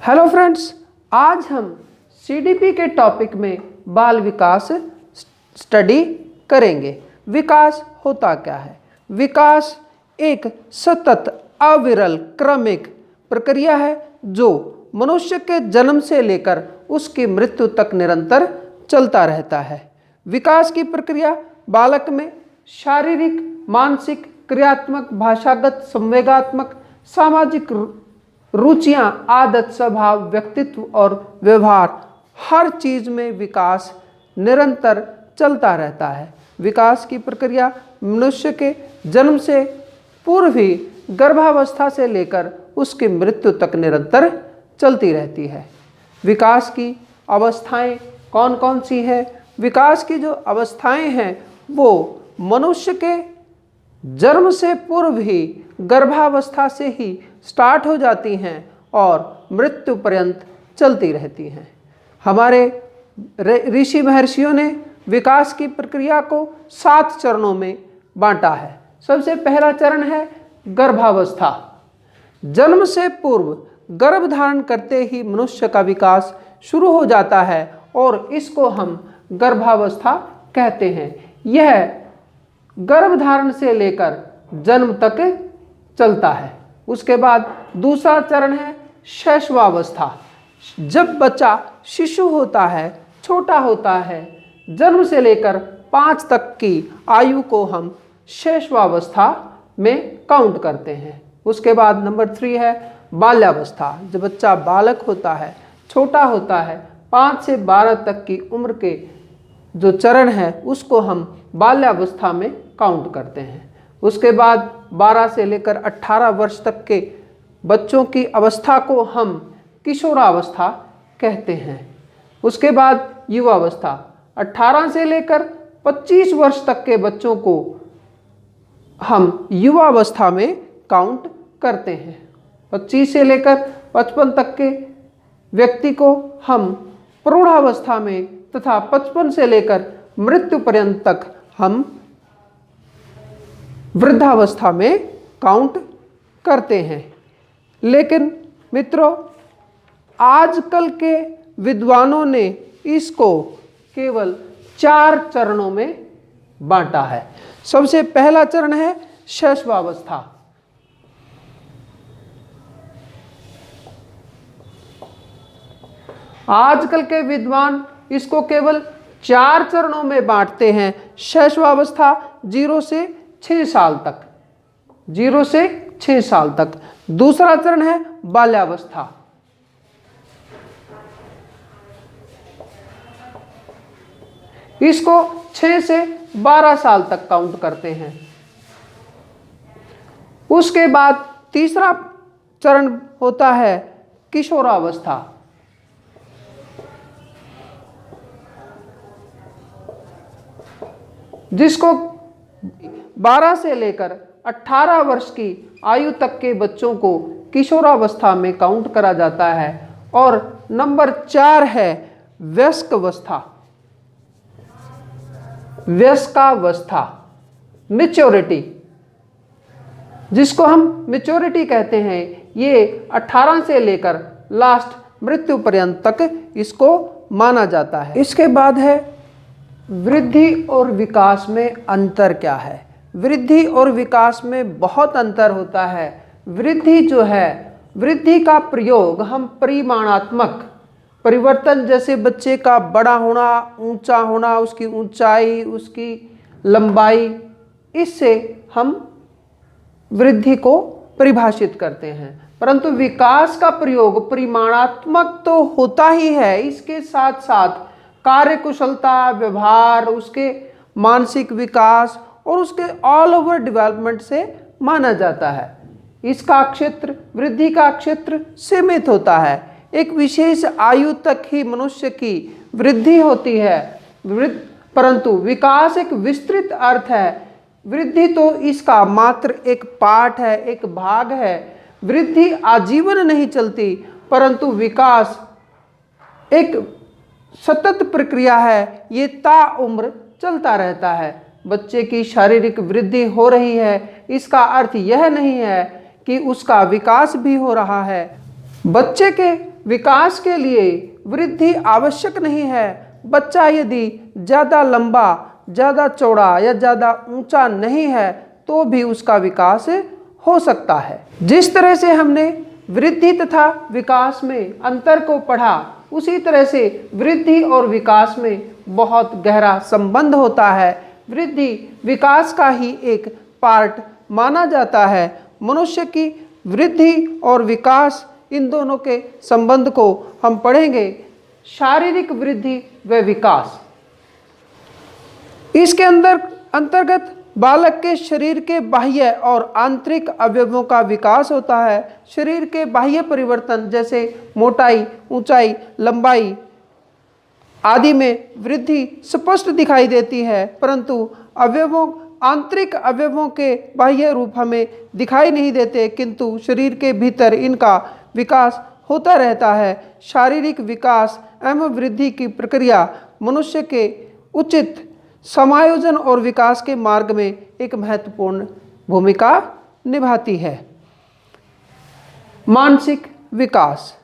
Hello friends, आज हम CDP के टॉपिक में बाल विकास स्टडी करेंगे। विकास होता क्या है? विकास एक सतत अविरल क्रमिक प्रक्रिया है जो मनुष्य के जन्म से लेकर उसकी मृत्यु तक निरंतर चलता रहता है। विकास की प्रक्रिया बालक में शारीरिक, मानसिक, क्रियात्मक, भाषागत, संवेगात्मक, सामाजिक रुचियां, आदत, स्वभाव, व्यक्तित्व और व्यवहार, हर चीज में विकास निरंतर चलता रहता है। विकास की प्रक्रिया मनुष्य के जन्म से पूर्व ही गर्भावस्था से लेकर उसकी मृत्यु तक निरंतर चलती रहती है। विकास की अवस्थाएं कौन कौन सी है? विकास की जो अवस्थाएं हैं वो मनुष्य के जन्म से पूर्व ही गर्भावस्था से ही स्टार्ट हो जाती हैं और मृत्यु पर्यंत चलती रहती हैं। हमारे ऋषि महर्षियों ने विकास की प्रक्रिया को 7 चरणों में बांटा है। सबसे पहला चरण है गर्भावस्था। जन्म से पूर्व गर्भ धारण करते ही मनुष्य का विकास शुरू हो जाता है और इसको हम गर्भावस्था कहते हैं। यह गर्भधारण से लेकर जन्म तक चलता है। उसके बाद दूसरा चरण है शैशवावस्था। जब बच्चा शिशु होता है, छोटा होता है, जन्म से लेकर 5 तक की आयु को हम शैशवावस्था में काउंट करते हैं। उसके बाद नंबर 3 है बाल्यावस्था। जब बच्चा बालक होता है, छोटा होता है, 5 से 12 तक की उम्र के जो चरण है उसको हम बाल्यावस्था में काउंट करते हैं। उसके बाद 12 से लेकर 18 वर्ष तक के बच्चों की अवस्था को हम किशोरावस्था कहते हैं। उसके बाद युवावस्था। 18 से लेकर 25 वर्ष तक के बच्चों को हम युवावस्था में काउंट करते हैं। 25 से लेकर 55 तक के व्यक्ति को हम प्रौढ़ावस्था में तथा 55 से लेकर मृत्यु पर्यंत तक हम वृद्धावस्था में काउंट करते हैं। लेकिन मित्रों, आजकल के विद्वानों ने इसको केवल 4 चरणों में बांटा है। सबसे पहला चरण है शैशवावस्था। आजकल के विद्वान इसको केवल 4 चरणों में बांटते हैं। शैशवावस्था 0 से 6 साल तक। 0 से 6 साल तक। दूसरा चरण है बाल्यावस्था। इसको 6 से 12 साल तक काउंट करते हैं। उसके बाद तीसरा चरण होता है किशोरावस्था। जिसको 12 से लेकर 18 वर्ष की आयु तक के बच्चों को किशोरावस्था में काउंट करा जाता है। और नंबर 4 है वयस्कावस्था। वयस्कावस्था, मैच्योरिटी, जिसको हम मैच्योरिटी कहते हैं। ये 18 से लेकर लास्ट मृत्यु पर्यंत तक इसको माना जाता है। इसके बाद है वृद्धि और विकास में अंतर क्या है? वृद्धि और विकास में बहुत अंतर होता है। वृद्धि जो है, वृद्धि का प्रयोग हम परिमाणात्मक परिवर्तन, जैसे बच्चे का बड़ा होना, ऊंचा होना, उसकी ऊंचाई, उसकी लंबाई, इससे हम वृद्धि को परिभाषित करते हैं। परंतु विकास का प्रयोग परिमाणात्मक तो होता ही है, इसके साथ साथ कार्य कुशलता, व्यवहार, उसके मानसिक विकास और उसके ऑल ओवर डेवलपमेंट से माना जाता है। इसका क्षेत्र, वृद्धि का क्षेत्र सीमित होता है। एक विशेष आयु तक ही मनुष्य की वृद्धि होती है। परंतु विकास एक विस्तृत अर्थ है। वृद्धि तो इसका मात्र एक पार्ट है, एक भाग है। वृद्धि आजीवन नहीं चलती, परंतु विकास एक सतत प्रक्रिया है। ये ताउम्र चलता रहता है। बच्चे की शारीरिक वृद्धि हो रही है, इसका अर्थ यह नहीं है कि उसका विकास भी हो रहा है। बच्चे के विकास के लिए वृद्धि आवश्यक नहीं है। बच्चा यदि ज़्यादा लंबा, ज़्यादा चौड़ा या ज़्यादा ऊंचा नहीं है तो भी उसका विकास हो सकता है। जिस तरह से हमने वृद्धि तथा विकास में अंतर को पढ़ा, उसी तरह से वृद्धि और विकास में बहुत गहरा संबंध होता है। वृद्धि विकास का ही एक पार्ट माना जाता है। मनुष्य की वृद्धि और विकास, इन दोनों के संबंध को हम पढ़ेंगे। शारीरिक वृद्धि व विकास, इसके अंतर्गत बालक के शरीर के बाह्य और आंतरिक अवयवों का विकास होता है। शरीर के बाह्य परिवर्तन जैसे मोटाई, ऊंचाई, लंबाई आदि में वृद्धि स्पष्ट दिखाई देती है, परंतु आंतरिक अवयवों के बाह्य रूप हमें दिखाई नहीं देते, किंतु शरीर के भीतर इनका विकास होता रहता है। शारीरिक विकास एवं वृद्धि की प्रक्रिया मनुष्य के उचित समायोजन और विकास के मार्ग में एक महत्वपूर्ण भूमिका निभाती है। मानसिक विकास,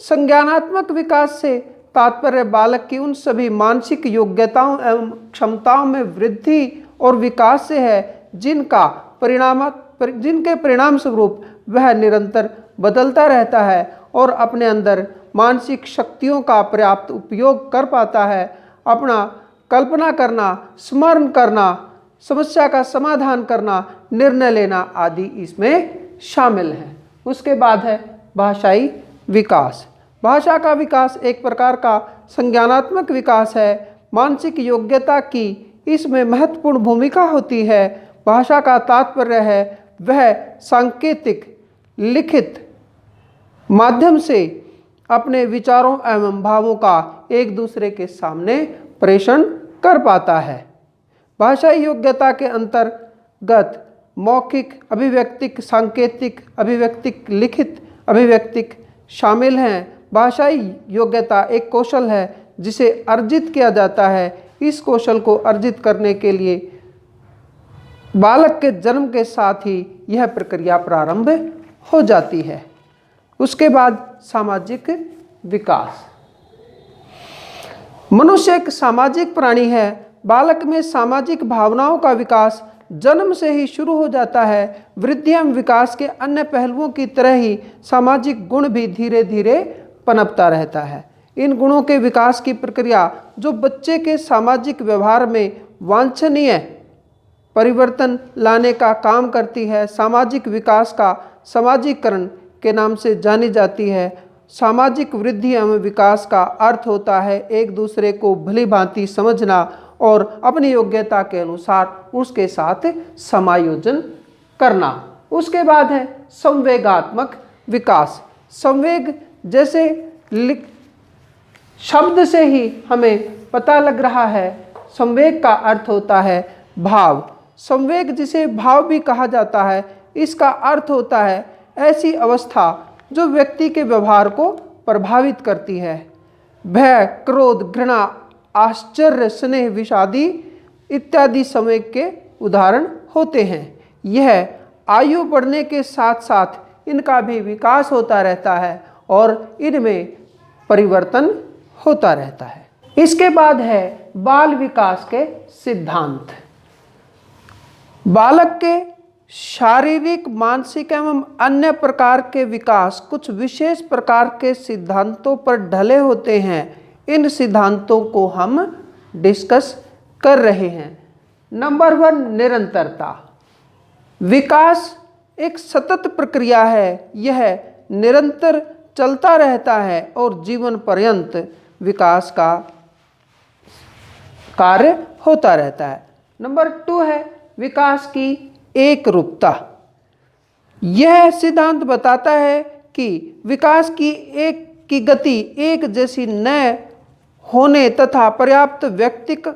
संज्ञानात्मक विकास से तात्पर्य बालक की उन सभी मानसिक योग्यताओं एवं क्षमताओं में वृद्धि और विकास से है जिनके परिणाम स्वरूप वह निरंतर बदलता रहता है और अपने अंदर मानसिक शक्तियों का पर्याप्त उपयोग कर पाता है। अपना कल्पना करना, स्मरण करना, समस्या का समाधान करना, निर्णय लेना आदि इसमें शामिल है। उसके बाद है भाषाई विकास। भाषा का विकास एक प्रकार का संज्ञानात्मक विकास है। मानसिक योग्यता की इसमें महत्वपूर्ण भूमिका होती है। भाषा का तात्पर्य है वह सांकेतिक लिखित माध्यम से अपने विचारों एवं भावों का एक दूसरे के सामने प्रेषण कर पाता है। भाषाई योग्यता के अंतर्गत मौखिक, अभिव्यक्तिक, सांकेतिक, अभिव्यक्तिक, लिखित अभिव्यक्तिक शामिल हैं। भाषाई योग्यता एक कौशल है जिसे अर्जित किया जाता है। इस कौशल को अर्जित करने के लिए बालक के जन्म के साथ ही यह प्रक्रिया प्रारंभ हो जाती है। उसके बाद सामाजिक विकास। मनुष्य एक सामाजिक प्राणी है। बालक में सामाजिक भावनाओं का विकास जन्म से ही शुरू हो जाता है। वृद्धि एवं विकास के अन्य पहलुओं की तरह ही सामाजिक गुण भी धीरे धीरे पनपता रहता है। इन गुणों के विकास की प्रक्रिया जो बच्चे के सामाजिक व्यवहार में वांछनीय परिवर्तन लाने का काम करती है, सामाजिक विकास का सामाजिकरण के नाम से जानी जाती है। सामाजिक वृद्धि एवं विकास का अर्थ होता है एक दूसरे को भली भांति समझना और अपनी योग्यता के अनुसार उसके साथ समायोजन करना। उसके बाद है संवेगात्मक विकास। संवेग जैसे शब्द से ही हमें पता लग रहा है, संवेग का अर्थ होता है भाव। संवेग जिसे भाव भी कहा जाता है, इसका अर्थ होता है ऐसी अवस्था जो व्यक्ति के व्यवहार को प्रभावित करती है। भय, क्रोध, घृणा, आश्चर्य, स्नेह, विषादी इत्यादि संवेग के उदाहरण होते हैं। यह आयु बढ़ने के साथ साथ इनका भी विकास होता रहता है और इनमें परिवर्तन होता रहता है। इसके बाद है बाल विकास के सिद्धांत। बालक के शारीरिक, मानसिक एवं अन्य प्रकार के विकास कुछ विशेष प्रकार के सिद्धांतों पर ढले होते हैं। इन सिद्धांतों को हम डिस्कस कर रहे हैं। नंबर 1, निरंतरता। विकास एक सतत प्रक्रिया है। यह निरंतर चलता रहता है और जीवन पर्यंत विकास का कार्य होता रहता है। नंबर 2 है विकास की एक रूपता। यह सिद्धांत बताता है कि विकास की गति एक जैसी न होने तथा पर्याप्त व्यक्तिक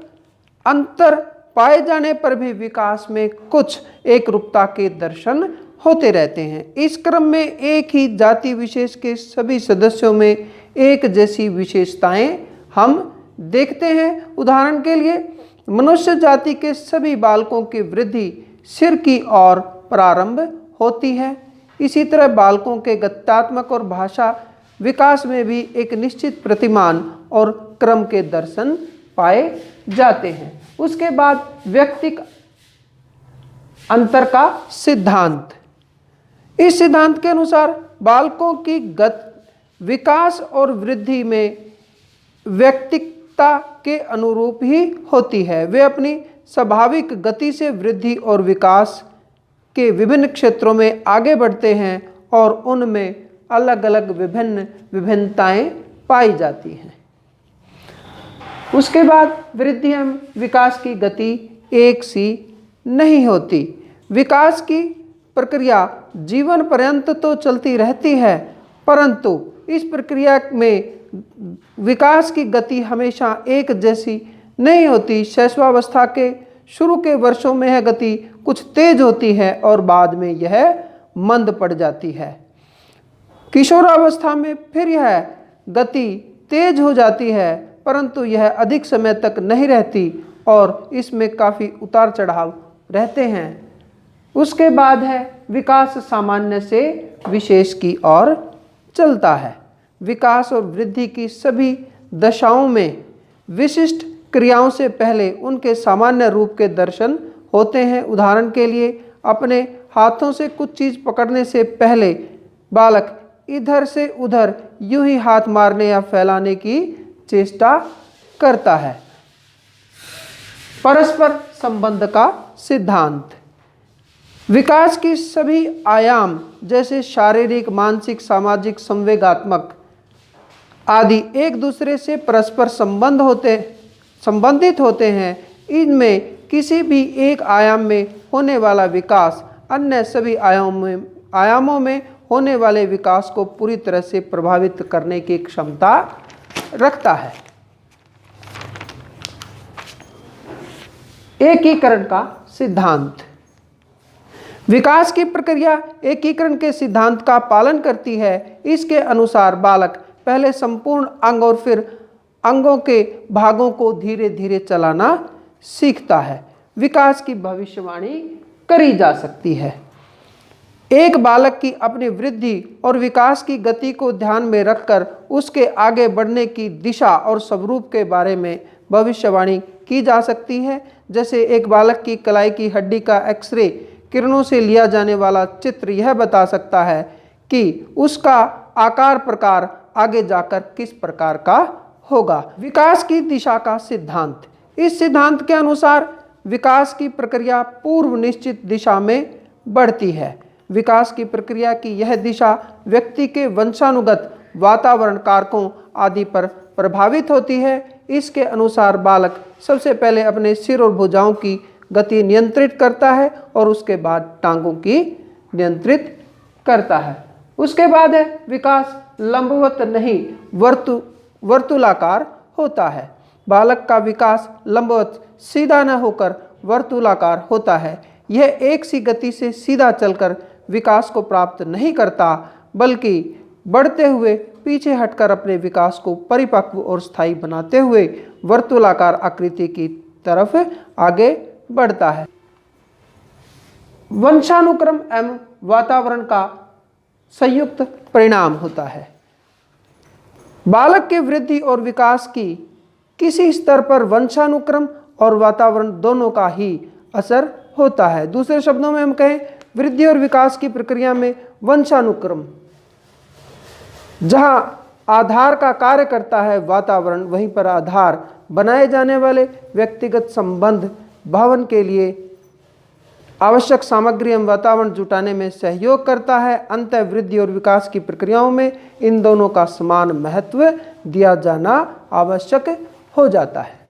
अंतर पाए जाने पर भी विकास में कुछ एक रूपता के दर्शन होते रहते हैं। इस क्रम में एक ही जाति विशेष के सभी सदस्यों में एक जैसी विशेषताएं हम देखते हैं। उदाहरण के लिए मनुष्य जाति के सभी बालकों की वृद्धि सिर की ओर प्रारंभ होती है। इसी तरह बालकों के गत्यात्मक और भाषा विकास में भी एक निश्चित प्रतिमान और क्रम के दर्शन पाए जाते हैं। उसके बाद व्यक्तिक अंतर का सिद्धांत। इस सिद्धांत के अनुसार बालकों की विकास और वृद्धि में व्यक्तिकता के अनुरूप ही होती है। वे अपनी स्वाभाविक गति से वृद्धि और विकास के विभिन्न क्षेत्रों में आगे बढ़ते हैं और उनमें अलग अलग विभिन्नताएं पाई जाती हैं। उसके बाद वृद्धि एवं विकास की गति एक सी नहीं होती। विकास की प्रक्रिया जीवन पर्यंत तो चलती रहती है, परंतु इस प्रक्रिया में विकास की गति हमेशा एक जैसी नहीं होती। शैशवावस्था के शुरू के वर्षों में यह गति कुछ तेज होती है और बाद में यह मंद पड़ जाती है। किशोरावस्था में फिर यह गति तेज हो जाती है, परंतु यह अधिक समय तक नहीं रहती और इसमें काफ़ी उतार चढ़ाव रहते हैं। उसके बाद है विकास सामान्य से विशेष की ओर चलता है। विकास और वृद्धि की सभी दशाओं में विशिष्ट क्रियाओं से पहले उनके सामान्य रूप के दर्शन होते हैं। उदाहरण के लिए अपने हाथों से कुछ चीज़ पकड़ने से पहले बालक इधर से उधर यूं ही हाथ मारने या फैलाने की चेष्टा करता है। परस्पर संबंध का सिद्धांत। विकास की सभी आयाम जैसे शारीरिक, मानसिक, सामाजिक, संवेगात्मक आदि एक दूसरे से परस्पर संबंधित होते हैं। इनमें किसी भी एक आयाम में होने वाला विकास अन्य सभी आयामों में होने वाले विकास को पूरी तरह से प्रभावित करने की क्षमता रखता है। एकीकरण का सिद्धांत। विकास की प्रक्रिया एकीकरण के सिद्धांत का पालन करती है। इसके अनुसार बालक पहले संपूर्ण अंग और फिर अंगों के भागों को धीरे धीरे चलाना सीखता है। विकास की भविष्यवाणी करी जा सकती है। एक बालक की अपनी वृद्धि और विकास की गति को ध्यान में रखकर उसके आगे बढ़ने की दिशा और स्वरूप के बारे में भविष्यवाणी की जा सकती है। जैसे एक बालक की कलाई की हड्डी का एक्सरे किरणों से लिया जाने वाला चित्र यह बता सकता है कि उसका आकार प्रकार आगे जाकर किस प्रकार का होगा। विकास की दिशा का सिद्धांत। इस सिद्धांत के अनुसार विकास की प्रक्रिया पूर्व निश्चित दिशा में बढ़ती है। विकास की प्रक्रिया की यह दिशा व्यक्ति के वंशानुगत, वातावरण कारकों आदि पर प्रभावित होती है। इसके अनुसार बालक सबसे पहले अपने सिर और भुजाओं की गति नियंत्रित करता है और उसके बाद टांगों की नियंत्रित करता है। उसके बाद है विकास लंबवत नहीं वर्तुलाकार होता है। बालक का विकास लंबवत सीधा न होकर वर्तुलाकार होता है। यह एक सी गति से सीधा चलकर विकास को प्राप्त नहीं करता, बल्कि बढ़ते हुए पीछे हटकर अपने विकास को परिपक्व और स्थायी बनाते हुए वर्तुलाकार आकृति की तरफ आगे बढ़ता है। वंशानुक्रम एवं वातावरण का संयुक्त परिणाम होता है। बालक के वृद्धि और विकास की किसी स्तर पर वंशानुक्रम और वातावरण दोनों का ही असर होता है। दूसरे शब्दों में हम कहें, वृद्धि और विकास की प्रक्रिया में वंशानुक्रम जहां आधार का कार्य करता है वातावरण, वहीं पर आधार बनाए जाने वाले व्यक्तिगत संबंध भवन के लिए आवश्यक सामग्री एवं वातावरण जुटाने में सहयोग करता है। अंतः वृद्धि और विकास की प्रक्रियाओं में इन दोनों का समान महत्व दिया जाना आवश्यक हो जाता है।